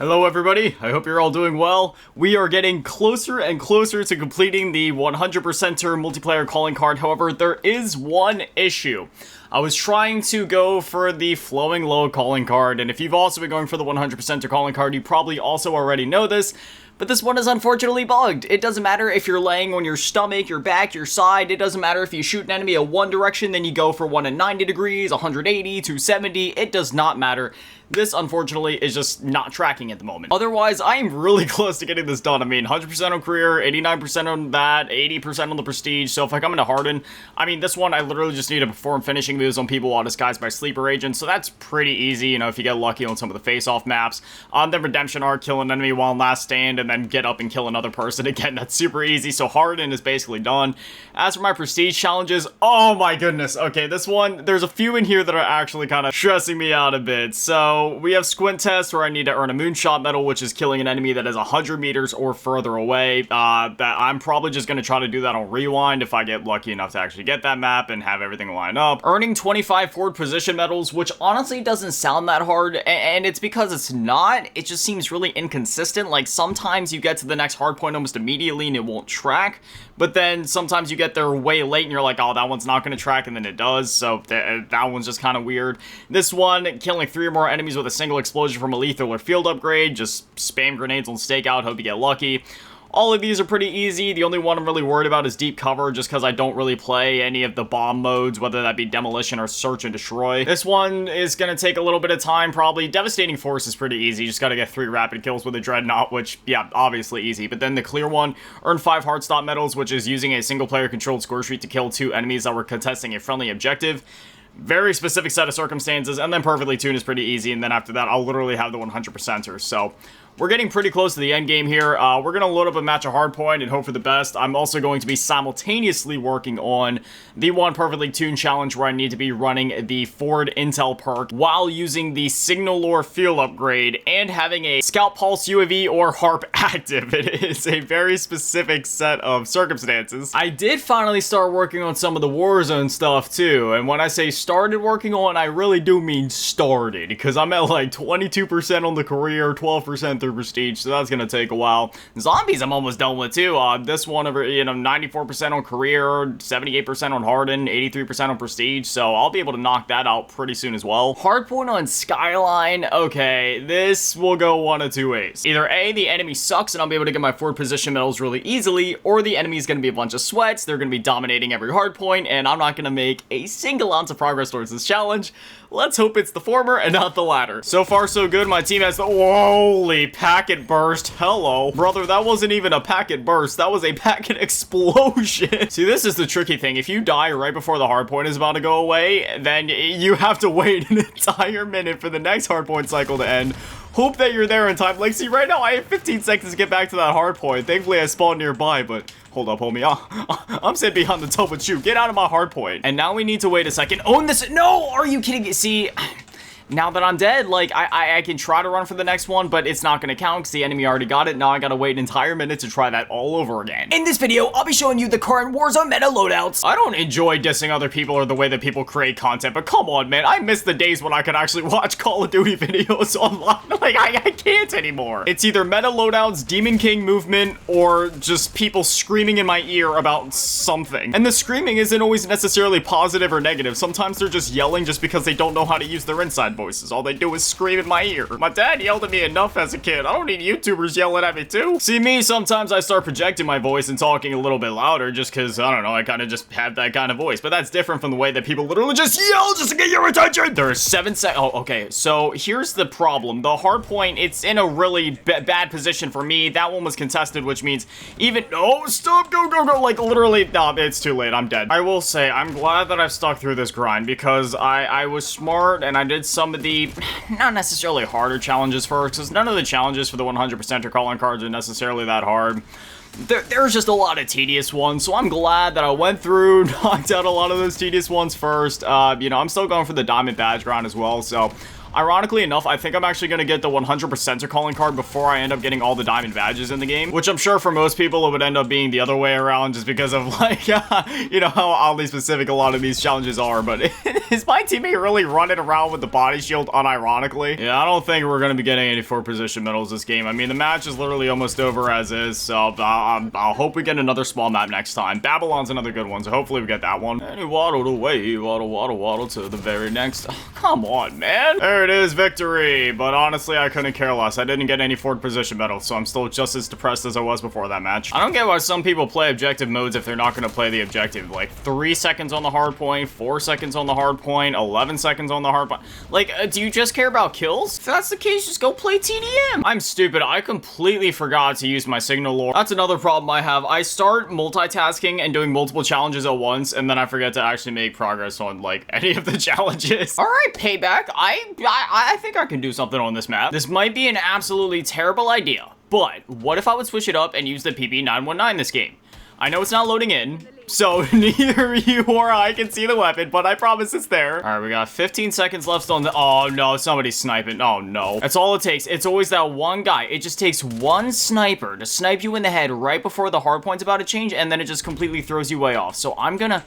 Hello everybody, I hope you're all doing well. We are getting closer and closer to completing the 100%er multiplayer calling card. However, there is one issue. I was trying to go for the flowing low calling card, and if you've also been going for the 100%er calling card, you probably also already know this. But this one is unfortunately bugged. It doesn't matter if you're laying on your stomach, your back, your side. It doesn't matter if you shoot an enemy at one direction, then you go for one at 90 degrees, 180, 270. It does not matter. This, unfortunately, is just not tracking at the moment. Otherwise, I am really close to getting this done. I mean, 100% on career, 89% on that, 80% on the prestige. So if I come into Harden, I mean, this one, I literally just need to perform finishing moves on people while disguised by sleeper agents. So that's pretty easy, you know, if you get lucky on some of the face-off maps. Then Redemption Arc, kill an enemy while in last stand, and then get up and kill another person. Again, that's super easy. So Harden is basically done. As for my prestige challenges, oh my goodness. Okay, this one, there's a few in here that are actually kind of stressing me out a bit. So we have Squint Test, where I need to earn a Moonshot Medal, which is killing an enemy that is 100 meters or further away. That I'm probably just going to try to do that on Rewind if I get lucky enough to actually get that map and have everything line up. Earning 25 forward position medals, which honestly doesn't sound that hard, and it's because it's not. It just seems really inconsistent. Like, sometimes you get to the next hard point almost immediately and it won't track, but then sometimes you get there way late and you're like, oh, that one's not going to track, and then it does. So that one's just kind of weird. This one, killing 3 or more enemies with a single explosion from a lethal or field upgrade. Just spam grenades on stakeout, hope you get lucky. All of these are pretty easy. The only one I'm really worried about is Deep Cover, just because I don't really play any of the bomb modes, whether that be Demolition or Search and Destroy. This one is going to take a little bit of time, probably. Devastating Force is pretty easy. Just got to get 3 rapid kills with a Dreadnought, which, yeah, obviously easy. But then the clear one, earn 5 Heartstop medals, which is using a single-player controlled score sheet to kill 2 enemies that were contesting a friendly objective. Very specific set of circumstances, and then Perfectly Tuned is pretty easy, and then after that, I'll literally have the 100%ers. So we're getting pretty close to the end game here. We're going to load up a match of Hardpoint and hope for the best. I'm also going to be simultaneously working on the one Perfectly Tuned challenge, where I need to be running the Forward Intel perk while using the Signal Lore field upgrade and having a Scout Pulse UAV or HARP active. It is a very specific set of circumstances. I did finally start working on some of the Warzone stuff too, and when I say started working on, I really do mean started, because I'm at like 22% on the career, 12% through prestige, so that's gonna take a while. Zombies I'm almost done with too. This one over, you know, 94% on career, 78% on Harden, 83% on prestige, so I'll be able to knock that out pretty soon as well. Hardpoint on Skyline, okay, this will go one of 2 ways. Either A, the enemy sucks and I'll be able to get my forward position medals really easily, or the enemy is gonna be a bunch of sweats, they're gonna be dominating every hardpoint, and I'm not gonna make a single ounce of progress towards this challenge. Let's hope it's the former and not the latter. So far, so good. My team has the... Holy packet burst. Hello. Brother, that wasn't even a packet burst. That was a packet explosion. See, this is the tricky thing. If you die right before the hardpoint is about to go away, then you have to wait an entire minute for the next hardpoint cycle to end. Hope that you're there in time. Like, see, right now I have 15 seconds to get back to that hardpoint. Thankfully, I spawned nearby, but... Hold up, homie. I'm sitting behind the top with you. Get out of my hardpoint. And now we need to wait a second. Own this. No, are you kidding me? See... Now that I'm dead, like, I can try to run for the next one, but it's not going to count because the enemy already got it. Now I got to wait an entire minute to try that all over again. In this video, I'll be showing you the current Warzone meta loadouts. I don't enjoy dissing other people or the way that people create content, but come on, man. I miss the days when I could actually watch Call of Duty videos online. Like, I can't anymore. It's either meta loadouts, Demon King movement, or just people screaming in my ear about something. And the screaming isn't always necessarily positive or negative. Sometimes they're just yelling just because they don't know how to use their inside voices. All they do is scream in my ear. My dad yelled at me enough as a kid. I don't need YouTubers yelling at me too. See, me, sometimes I start projecting my voice and talking a little bit louder just because, I don't know, I kind of just have that kind of voice. But that's different from the way that people literally just yell just to get your attention. There are 7 seconds. Oh, okay. So here's the problem. The hard point, it's in a really bad position for me. That one was contested, which means even... Oh, stop. Go, go, go. Like, literally, no, it's too late. I'm dead. I will say, I'm glad that I've stuck through this grind because I was smart and I did some of the, not necessarily harder challenges first, because none of the challenges for the 100%er calling cards are necessarily that hard. There's just a lot of tedious ones, so I'm glad that I went through, knocked out a lot of those tedious ones first. You know, I'm still going for the Diamond Badge grind as well, so Ironically enough, I think I'm actually going to get the 100%er calling card before I end up getting all the diamond badges in the game, which I'm sure for most people it would end up being the other way around just because of like, you know, how oddly specific a lot of these challenges are. But is my teammate really running around with the body shield unironically? Yeah, I don't think we're going to be getting any 4th position medals this game. I mean, the match is literally almost over as is, so I'll hope we get another small map next time. Babylon's another good one, so hopefully we get that one. And he waddled away, waddle to the very next. Oh, come on, man. There it is, victory. But honestly, I couldn't care less. I didn't get any 4th position medals, so I'm still just as depressed as I was before that match. I don't get why some people play objective modes if they're not going to play the objective. Like 3 seconds on the hard point, 4 seconds on the hard point, 11 seconds on the hard point. Like, do you just care about kills? If that's the case, just go play TDM. I'm stupid. I completely forgot to use my signal lore. That's another problem I have. I start multitasking and doing multiple challenges at once, and then I forget to actually make progress on like any of the challenges. All right, Payback. I think I can do something on this map. This might be an absolutely terrible idea, but what if I would switch it up and use the PP919 this game? I know it's not loading in, so neither you or I can see the weapon, but I promise it's there. All right, we got 15 seconds left on the... Oh, no, somebody's sniping. Oh, no. That's all it takes. It's always that one guy. It just takes one sniper to snipe you in the head right before the hard point's about to change, and then it just completely throws you way off. So I'm gonna...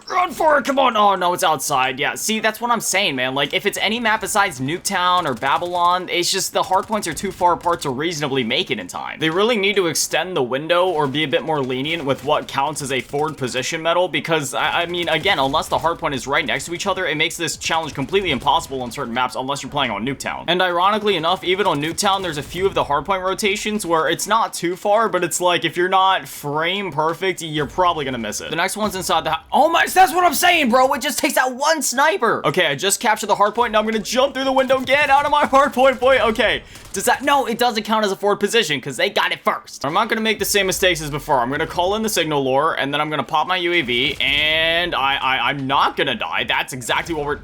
Run for it, come on. Oh, no, it's outside. Yeah, see, that's what I'm saying, man. Like, if it's any map besides Nuketown or Babylon, it's just the hard points are too far apart to reasonably make it in time. They really need to extend the window or be a bit more lenient with what counts as a forward position medal because, I mean, again, unless the hard point is right next to each other, it makes this challenge completely impossible on certain maps unless you're playing on Nuketown. And ironically enough, even on Nuketown, there's a few of the hard point rotations where it's not too far, but it's like, if you're not frame perfect, you're probably gonna miss it. The next one's inside the... Oh my... That's what I'm saying, bro. It just takes that one sniper. Okay, I just captured the hard point. Now I'm gonna jump through the window. Get out of my hard point, boy. Okay. Does that... No, it doesn't count as a forward position because they got it first. I'm not gonna make the same mistakes as before. I'm gonna call in the signal lore, and then I'm gonna pop my UAV, and I'm not gonna die. That's exactly what we're...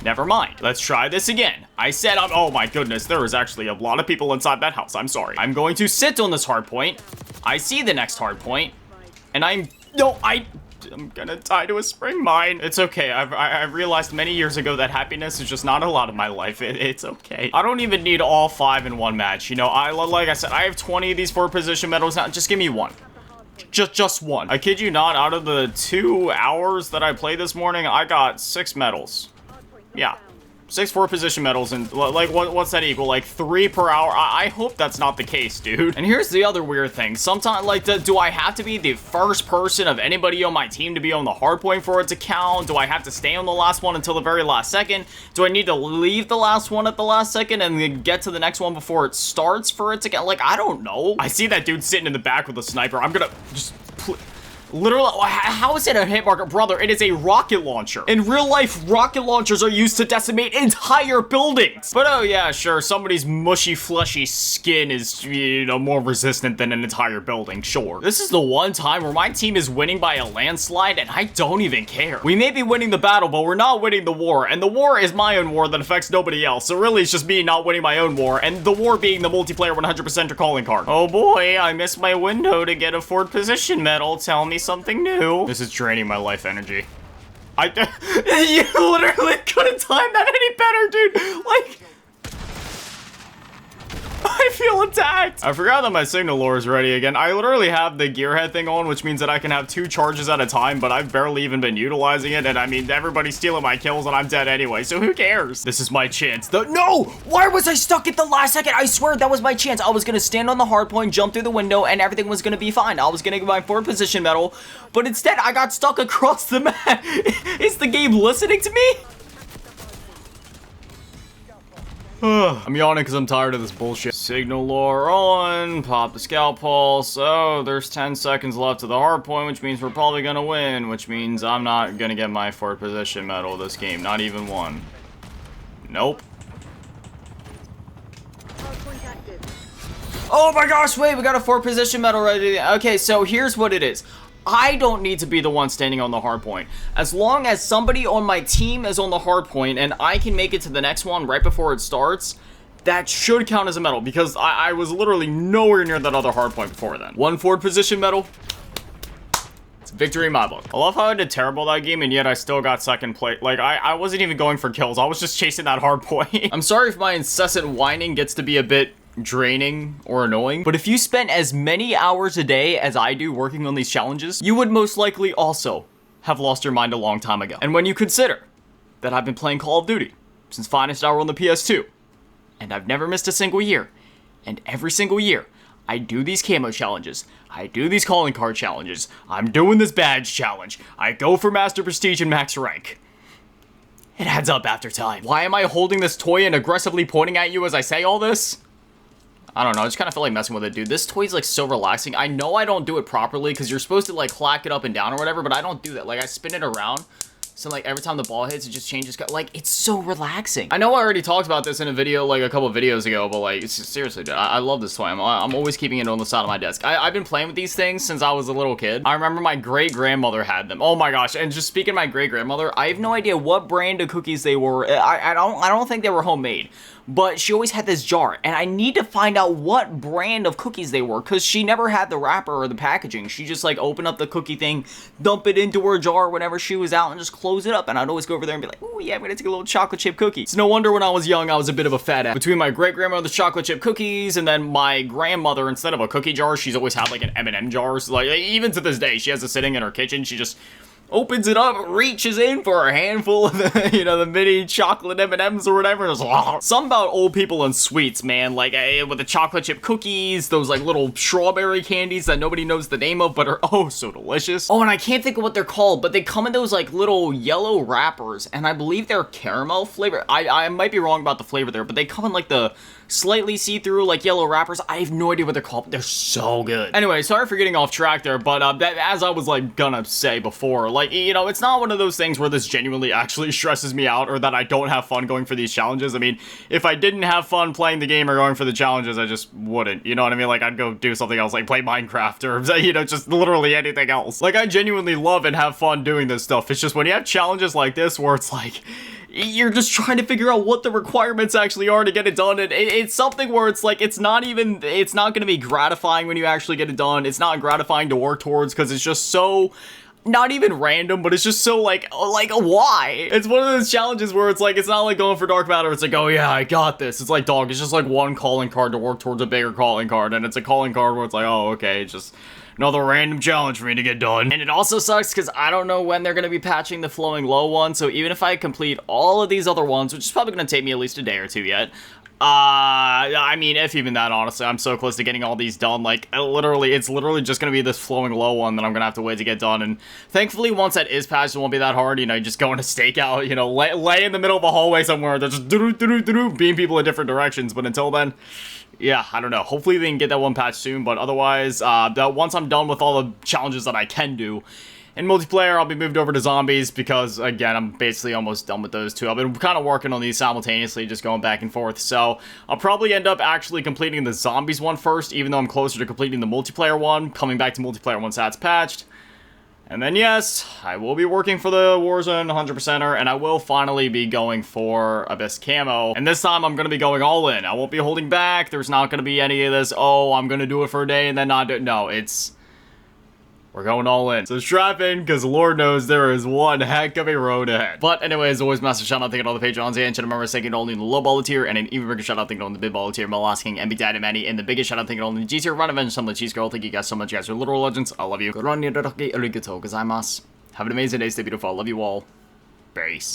Never mind. Let's try this again. I said I'm... Oh my goodness, there is actually a lot of people inside that house. I'm sorry. I'm going to sit on this hard point. I see the next hard point, and I'm... No, I'm gonna die to a spring mine. It's okay. I realized many years ago that happiness is just not a lot of my life. It's okay. I don't even need all 5 in one match. You know, like I said, I have 20 of these 4 position medals now. Just give me one. Just one. I kid you not, out of the 2 hours that I played this morning, I got 6 medals. Yeah. 6 4 position medals, and like what's that equal? Like 3 per hour? I hope that's not the case, dude. And here's the other weird thing. Sometimes, like, do I have to be the first person of anybody on my team to be on the hard point for it to count? Do I have to stay on the last one until the very last second? Do I need to leave the last one at the last second and then get to the next one before it starts for it to get? Like, I don't know. I see that dude sitting in the back with a sniper. I'm gonna just... Literally, how is it a hit marker? Brother, it is a rocket launcher. In real life, rocket launchers are used to decimate entire buildings. But oh yeah, sure, somebody's mushy, fleshy skin is, you know, more resistant than an entire building, sure. This is the one time where my team is winning by a landslide and I don't even care. We may be winning the battle, but we're not winning the war. And the war is my own war that affects nobody else. So really, it's just me not winning my own war. And the war being the multiplayer 100%er calling card. Oh boy, I missed my window to get a forward position medal. Tell me something new. This is draining my life energy. You literally couldn't time that any better, dude. Like, I feel attacked. I forgot that my signal lore is ready again. I literally have the gearhead thing on, which means that I can have 2 charges at a time, but I've barely even been utilizing it. And I mean, everybody's stealing my kills and I'm dead anyway, so who cares? This is my chance. No! Why was I stuck at the last second? I swear that was my chance. I was gonna stand on the hard point, jump through the window, and everything was gonna be fine. I was gonna get my forward position medal, but instead I got stuck across the map. Is the game listening to me? I'm yawning because I'm tired of this bullshit. Signal lore on, pop the scout pulse. Oh, there's 10 seconds left to the hard point, which means we're probably gonna win, which means I'm not gonna get my forward position medal this game, not even one. Nope. Oh my gosh, wait, we got a forward position medal ready. Okay, so here's what it is. I don't need to be the one standing on the hard point. As long as somebody on my team is on the hard point and I can make it to the next one right before it starts, that should count as a medal because I was literally nowhere near that other hard point before then. 1 forward position medal. Victory in my book. I love how I did terrible that game, and yet I still got second place. Like, I wasn't even going for kills. I was just chasing that hard point. I'm sorry if my incessant whining gets to be a bit draining or annoying, but if you spent as many hours a day as I do working on these challenges, you would most likely also have lost your mind a long time ago. And when you consider that I've been playing Call of Duty since Finest Hour on the PS2, and I've never missed a single year, and every single year, I do these camo challenges, I do these calling card challenges, I'm doing this badge challenge, I go for Master Prestige and Max Rank. It adds up after time. Why am I holding this toy and aggressively pointing at you as I say all this? I don't know, I just kind of feel like messing with it, dude. This toy's, like, so relaxing. I know I don't do it properly, because you're supposed to, like, clack it up and down or whatever, but I don't do that. Like, I spin it around, so, like, every time the ball hits, it just changes. Like, it's so relaxing. I know I already talked about this in a video, like, a couple of videos ago, but, like, seriously, dude, I love this toy. I'm always keeping it on the side of my desk. I've been playing with these things since I was a little kid. I remember my great-grandmother had them. Oh, my gosh. And just speaking of my great-grandmother, I have no idea what brand of cookies they were. I don't think they were homemade. But she always had this jar, and I need to find out what brand of cookies they were, because she never had the wrapper or the packaging. She just, like, opened up the cookie thing, dump it into her jar whenever she was out, and just close it up, and I'd always go over there and be like, oh yeah, I'm gonna take a little chocolate chip cookie. It's no wonder when I was young, I was a bit of a fat ass. Between my great-grandmother's chocolate chip cookies, and then my grandmother, instead of a cookie jar, she's always had, like, an M&M jar. So, like, even to this day, she has it sitting in her kitchen, she just opens it up, reaches in for a handful of the, you know, the mini chocolate M&Ms or whatever. Something about old people and sweets, man. Like, with the chocolate chip cookies, those, like, little strawberry candies that nobody knows the name of, but are, oh, so delicious. Oh, and I can't think of what they're called, but they come in those, like, little yellow wrappers, and I believe they're caramel flavor. I might be wrong about the flavor there, but they come in, like, the slightly see-through, like, yellow wrappers. I have no idea what they're called, but they're so good. Anyway, sorry for getting off track there, but as I was, like, gonna say before, like, you know, it's not one of those things where this genuinely actually stresses me out or that I don't have fun going for these challenges. I mean, if I didn't have fun playing the game or going for the challenges, I just wouldn't, you know what I mean? Like, I'd go do something else, like play Minecraft or, you know, just literally anything else. Like, I genuinely love and have fun doing this stuff. It's just when you have challenges like this where it's like, you're just trying to figure out what the requirements actually are to get it done, and it's something where it's like, it's not going to be gratifying when you actually get it done. It's not gratifying to work towards, because it's just so, not even random, but it's just so, like, why? It's one of those challenges where it's like, it's not like going for Dark Matter, it's like, oh yeah, I got this. It's like, dog, it's just like one calling card to work towards a bigger calling card, and it's a calling card where it's like, oh, okay, it's just another random challenge for me to get done. And it also sucks because I don't know when they're going to be patching the flowing low one, so even if I complete all of these other ones, which is probably going to take me at least a day or two yet, I mean, if even that, honestly, I'm so close to getting all these done. Like, it's literally just gonna be this flowing low one that I'm gonna have to wait to get done. And thankfully, once that is patched, it won't be that hard. You know, you just go on a stakeout, you know, lay in the middle of a hallway somewhere, they're just beam people in different directions. But until then, yeah, I don't know. Hopefully they can get that one patched soon. But otherwise, once I'm done with all the challenges that I can do in multiplayer, I'll be moved over to zombies because, again, I'm basically almost done with those two. I've been kind of working on these simultaneously, just going back and forth. So I'll probably end up actually completing the zombies one first, even though I'm closer to completing the multiplayer one, coming back to multiplayer once that's patched. And then, yes, I will be working for the Warzone 100%er, and I will finally be going for Abyss Camo. And this time, I'm going to be going all in. I won't be holding back. There's not going to be any of this, oh, I'm going to do it for a day and then not do it. No, we're going all in. So strap in, because Lord knows there is one heck of a road ahead. But anyways, always massive shout out, thanking all the Patreons and channel members, thanking only in the low baller tier, and an even bigger shout out, thanking only the big baller tier, Malasking, MB Dad and Manny, and the biggest shout out, thanking only the G tier, Run Avenge, some of the Cheese Girl. Thank you guys so much. You guys are literal legends. I love you. Have an amazing day. Stay beautiful. I love you all. Peace.